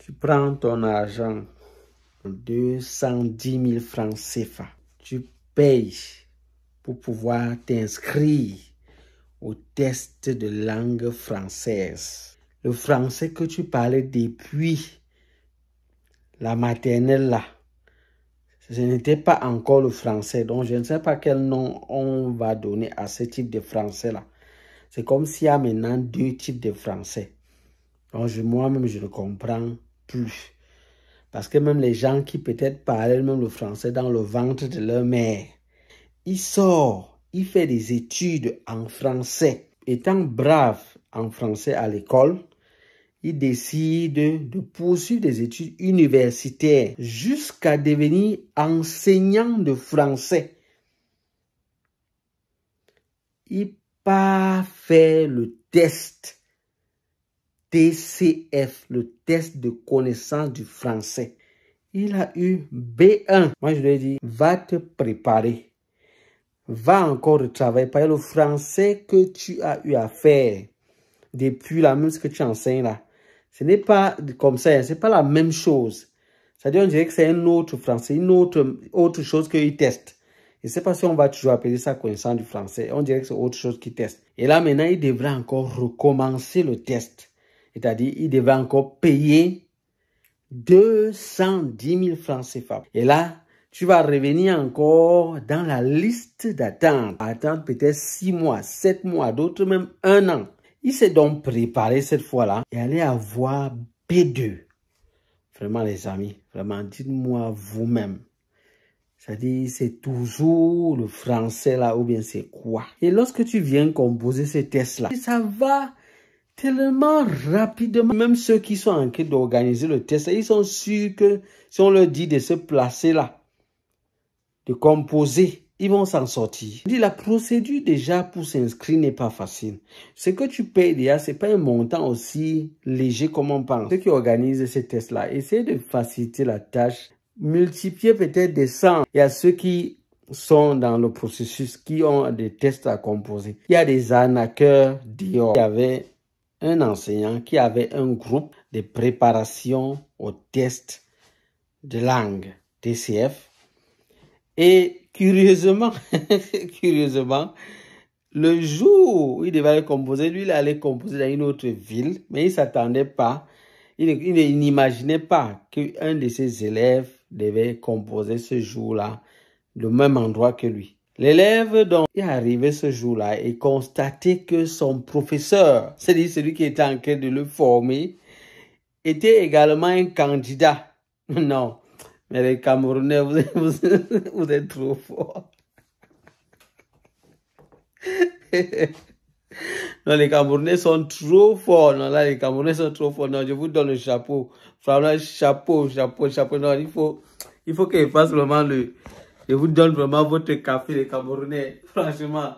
Tu prends ton argent, 210 000 francs CFA. Tu payes pour pouvoir t'inscrire au test de langue française. Le français que tu parlais depuis la maternelle là, ce n'était pas encore le français. Donc, je ne sais pas quel nom on va donner à ce type de français là. C'est comme s'il y a maintenant deux types de français. Donc, moi-même, je ne comprends plus. Parce que même les gens qui peut-être parlaient même le français dans le ventre de leur mère, il sort, il fait des études en français. Étant brave en français à l'école, il décide de poursuivre des études universitaires jusqu'à devenir enseignant de français. Il part faire le test TCF, le test de connaissance du français. Il a eu B1. Moi, je lui ai dit, va te préparer. Va encore travailler par le français que tu as eu à faire depuis la même ce que tu enseignes là. Ce n'est pas comme ça, c'est pas la même chose. C'est-à-dire, on dirait que c'est un autre français, une autre chose qu'il teste. Je ne sais pas si on va toujours appeler ça connaissance du français. On dirait que c'est autre chose qu'il teste. Et là, maintenant, il devrait encore recommencer le test. C'est-à-dire, il devrait encore payer 210 000 francs CFA. Et là, tu vas revenir encore dans la liste d'attente. Attendre peut-être 6 mois, 7 mois, d'autres même 1 an. Il s'est donc préparé cette fois-là et allait avoir B2. Vraiment, les amis, vraiment, dites-moi vous-même. C'est-à-dire, c'est toujours le français là ou bien c'est quoi? Et lorsque tu viens composer ces tests-là, ça va tellement rapidement. Même ceux qui sont en train d'organiser le test, ils sont sûrs que si on leur dit de se placer là, de composer, ils vont s'en sortir. La procédure déjà pour s'inscrire n'est pas facile. Ce que tu payes déjà, ce n'est pas un montant aussi léger comme on pense. Ceux qui organisent ces tests-là, essayez de faciliter la tâche. Multiplier peut-être des 100. Il y a ceux qui sont dans le processus, qui ont des tests à composer. Il y a des arnaqueurs dehors. Il y avait un enseignant qui avait un groupe de préparation au test de langue, TCF. Et curieusement, le jour où il devait aller composer, lui, il allait composer dans une autre ville, mais il ne s'attendait pas, il n'imaginait pas qu'un de ses élèves devait composer ce jour-là, le même endroit que lui. L'élève, donc, est arrivé ce jour-là et constaté que son professeur, c'est-à-dire celui qui était en train de le former, était également un candidat. Non. Mais les Camerounais, vous êtes trop forts. Non, les Camerounais sont trop forts. Non, là, les Camerounais sont trop forts. Non, je vous donne le chapeau. Franchement, chapeau. Non, il faut qu'ils fassent vraiment le... Je vous donne vraiment votre café, les Camerounais. Franchement,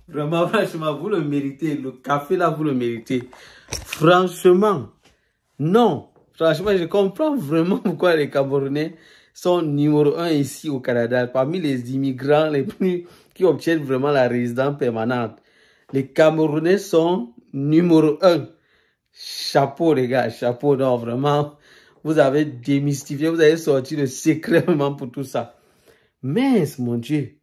vous le méritez. Le café, là, vous le méritez. Franchement, non. Franchement, je comprends vraiment pourquoi les Camerounais sont numéro 1 ici au Canada. Parmi les immigrants les plus qui obtiennent vraiment la résidence permanente. Les Camerounais sont numéro 1. Chapeau, les gars. Chapeau, non, vraiment. Vous avez démystifié, vous avez sorti le secret vraiment pour tout ça. Mais, mon Dieu,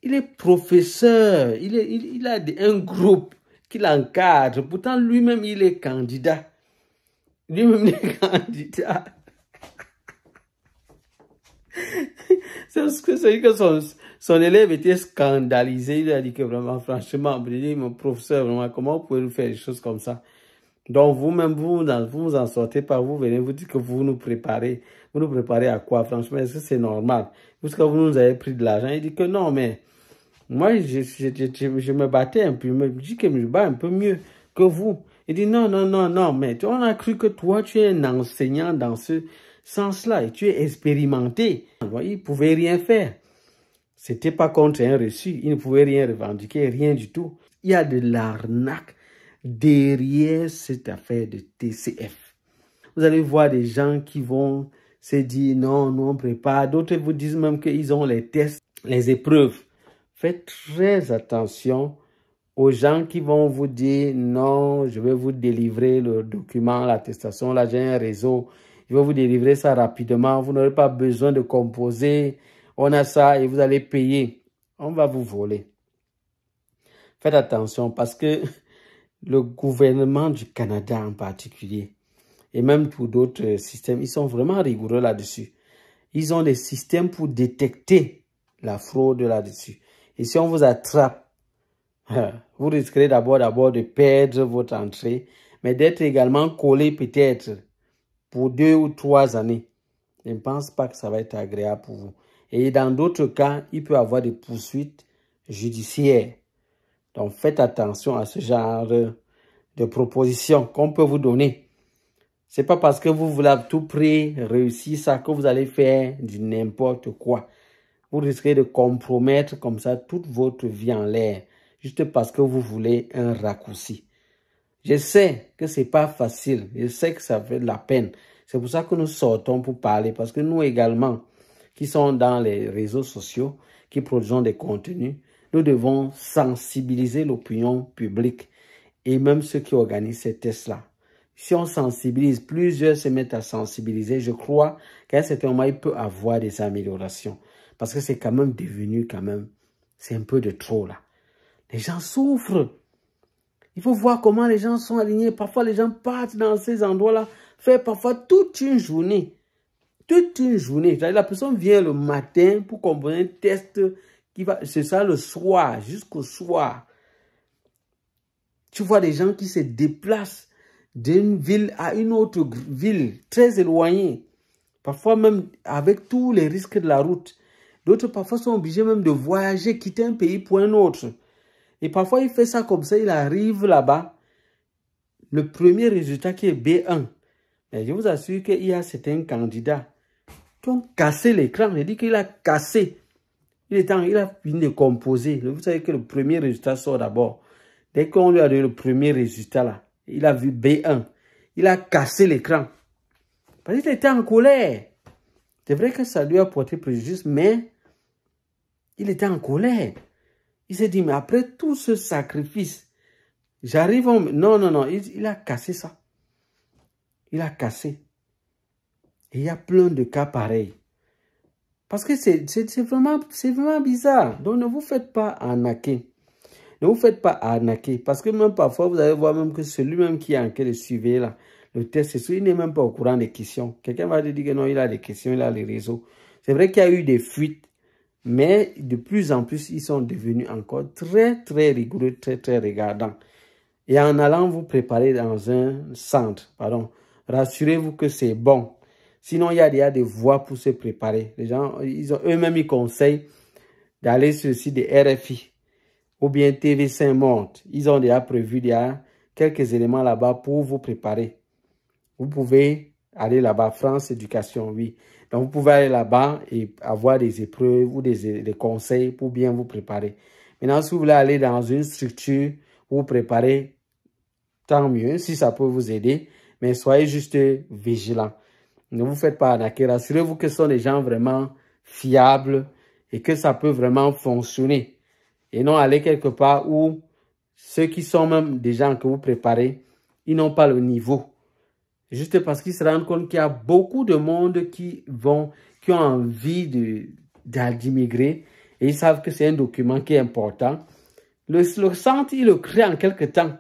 il est professeur. Il a un groupe qui l'encadre. Pourtant, lui-même, il est candidat. Lui-même est candidat. C'est que son élève était scandalisé. Il a dit que vraiment, franchement, mon professeur, vraiment, comment vous pouvez nous faire des choses comme ça? Donc, vous-même, vous en sortez pas. Vous venez vous dire que vous nous préparez. Vous nous préparez à quoi? Franchement, est-ce que c'est normal? Puisque vous nous avez pris de l'argent. Il dit que non, mais moi, je me battais un peu. Je me dis que je me bats un peu mieux que vous. Il dit non, mais on a cru que toi, tu es un enseignant dans ce sens-là et tu es expérimenté. Il ne pouvait rien faire. C'était pas contre un reçu. Il ne pouvait rien revendiquer, rien du tout. Il y a de l'arnaque derrière cette affaire de TCF. Vous allez voir des gens qui vont se dire non, nous on prépare. D'autres vous disent même qu'ils ont les tests, les épreuves. Faites très attention aux gens qui vont vous dire non, je vais vous délivrer le document, l'attestation, là j'ai un réseau, je vais vous délivrer ça rapidement, vous n'aurez pas besoin de composer, on a ça et vous allez payer. On va vous voler. Faites attention parce que le gouvernement du Canada en particulier, et même pour d'autres systèmes, ils sont vraiment rigoureux là-dessus. Ils ont des systèmes pour détecter la fraude là-dessus. Et si on vous attrape, vous risquerez d'abord de perdre votre entrée, mais d'être également collé peut-être pour 2 ou 3 années. Je ne pense pas que ça va être agréable pour vous. Et dans d'autres cas, il peut y avoir des poursuites judiciaires. Donc faites attention à ce genre de propositions qu'on peut vous donner. C'est pas parce que vous voulez à tout prix réussir ça que vous allez faire du n'importe quoi. Vous risquez de compromettre comme ça toute votre vie en l'air, juste parce que vous voulez un raccourci. Je sais que c'est pas facile, je sais que ça fait de la peine. C'est pour ça que nous sortons pour parler, parce que nous également, qui sont dans les réseaux sociaux, qui produisons des contenus, nous devons sensibiliser l'opinion publique et même ceux qui organisent ces tests-là. Si on sensibilise, plusieurs se mettent à sensibiliser, je crois qu'à un certain moment, il peut y avoir des améliorations. Parce que c'est quand même devenu, c'est un peu de trop là. Les gens souffrent. Il faut voir comment les gens sont alignés. Parfois, les gens partent dans ces endroits-là, faire parfois toute une journée. Toute une journée. La personne vient le matin pour composer un test qui va, c'est ça le soir, jusqu'au soir. Tu vois des gens qui se déplacent d'une ville à une autre ville, très éloignée. Parfois même avec tous les risques de la route. D'autres parfois sont obligés même de voyager, quitter un pays pour un autre. Et parfois il fait ça comme ça, il arrive là-bas. Le premier résultat qui est B1. Et je vous assure qu'il y a certains candidats qui ont cassé l'écran. Je dis qu'il a cassé. Il a fini de composer. Vous savez que le premier résultat sort d'abord. Dès qu'on lui a donné le premier résultat là, il a vu B1. Il a cassé l'écran. Parce qu'il était en colère. C'est vrai que ça lui a porté préjudice, mais il était en colère. Il s'est dit, mais après tout ce sacrifice, j'arrive en... Non, il a cassé ça. Il a cassé. Et il y a plein de cas pareils. Parce que c'est vraiment bizarre. Donc ne vous faites pas arnaquer. Ne vous faites pas arnaquer. Parce que même parfois, vous allez voir même que celui-même qui est en train de suivre là, le test, il n'est même pas au courant des questions. Quelqu'un va te dire que non, il a des questions, il a les réseaux. C'est vrai qu'il y a eu des fuites, mais de plus en plus, ils sont devenus encore très, très rigoureux, très, très regardants. Et en allant vous préparer dans un centre, rassurez-vous que c'est bon. Sinon, il y a déjà des voies pour se préparer. Les gens, eux-mêmes, ils conseillent d'aller sur le site de RFI ou bien TV5 Monde. Ils ont déjà prévu quelques éléments là-bas pour vous préparer. Vous pouvez aller là-bas, France Éducation, oui. Donc, vous pouvez aller là-bas et avoir des épreuves ou des conseils pour bien vous préparer. Maintenant, si vous voulez aller dans une structure pour vous préparer, tant mieux, si ça peut vous aider. Mais soyez juste vigilants. Ne vous faites pas arnaquer. Rassurez-vous que ce sont des gens vraiment fiables et que ça peut vraiment fonctionner. Et non aller quelque part où ceux qui sont même des gens que vous préparez, ils n'ont pas le niveau. Juste parce qu'ils se rendent compte qu'il y a beaucoup de monde qui ont envie d'immigrer et ils savent que c'est un document qui est important. Le centre, il le crée en quelque temps.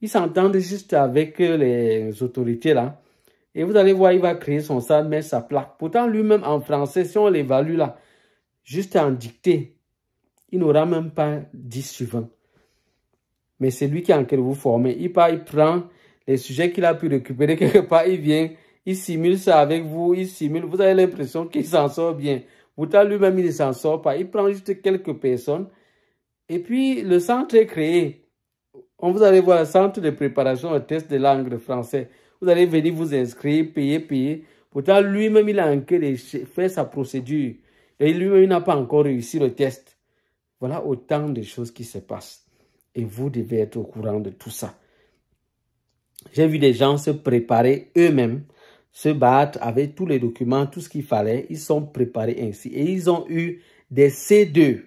Ils s'entendent juste avec les autorités là. Et vous allez voir, il va créer son centre, mettre sa plaque. Pourtant, lui-même en français, si on l'évalue là, juste en dictée, il n'aura même pas 10 suivants. Mais c'est lui qui est en train de vous former. Il prend les sujets qu'il a pu récupérer quelque part, il vient, il simule ça avec vous, il simule. Vous avez l'impression qu'il s'en sort bien. Pourtant, lui-même, il ne s'en sort pas. Il prend juste quelques personnes. Et puis, le centre est créé. On vous allez voir le centre de préparation au test de langue de français. Vous allez venir vous inscrire, payer. Pourtant, lui-même, il a en train de faire sa procédure. Et lui-même, il n'a pas encore réussi le test. Voilà autant de choses qui se passent. Et vous devez être au courant de tout ça. J'ai vu des gens se préparer eux-mêmes, se battre avec tous les documents, tout ce qu'il fallait. Ils sont préparés ainsi. Et ils ont eu des C2.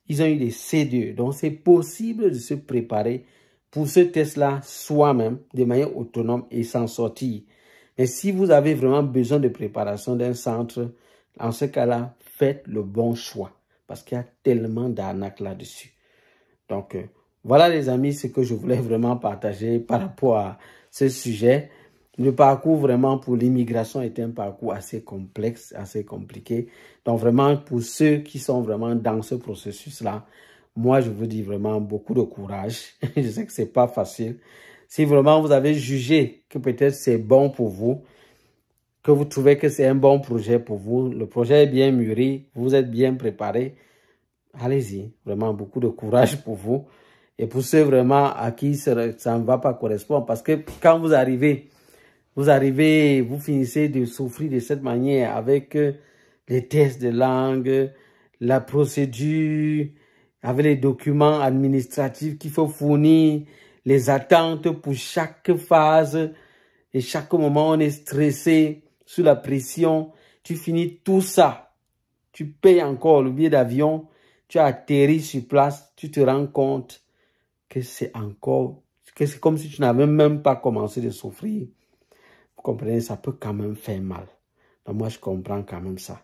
ils ont eu des C2. Donc, c'est possible de se préparer pour ce test-là soi-même, de manière autonome et s'en sortir. Mais si vous avez vraiment besoin de préparation d'un centre, en ce cas-là, faites le bon choix. Parce qu'il y a tellement d'arnaques là-dessus. Donc, voilà les amis, ce que je voulais vraiment partager par rapport à ce sujet. Le parcours vraiment pour l'immigration est un parcours assez complexe, assez compliqué. Donc, vraiment, pour ceux qui sont vraiment dans ce processus-là, moi, je vous dis vraiment beaucoup de courage. Je sais que c'est pas facile. Si vraiment vous avez jugé que peut-être c'est bon pour vous, que vous trouvez que c'est un bon projet pour vous, le projet est bien mûri, vous êtes bien préparé, allez-y. Vraiment beaucoup de courage pour vous. Et pour ceux vraiment à qui ça ne va pas correspondre, parce que quand vous arrivez, vous finissez de souffrir de cette manière avec les tests de langue, la procédure, avec les documents administratifs qu'il faut fournir, les attentes pour chaque phase. Et chaque moment, on est stressé, sous la pression. Tu finis tout ça. Tu payes encore le billet d'avion. Tu atterris sur place. Tu te rends compte que c'est comme si tu n'avais même pas commencé de souffrir. Vous comprenez, ça peut quand même faire mal. Donc moi, je comprends quand même ça.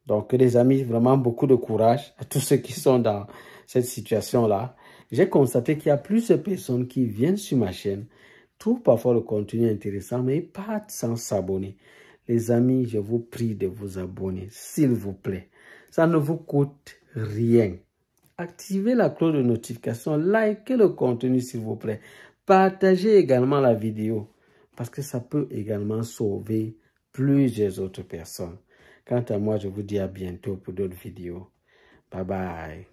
Donc les amis, vraiment beaucoup de courage à tous ceux qui sont dans cette situation-là. J'ai constaté qu'il y a plus de personnes qui viennent sur ma chaîne, trouvent parfois le contenu intéressant, mais ils partent sans s'abonner. Les amis, je vous prie de vous abonner, s'il vous plaît. Ça ne vous coûte rien. Activez la cloche de notification, likez le contenu, s'il vous plaît. Partagez également la vidéo, parce que ça peut également sauver plusieurs autres personnes. Quant à moi, je vous dis à bientôt pour d'autres vidéos. Bye bye.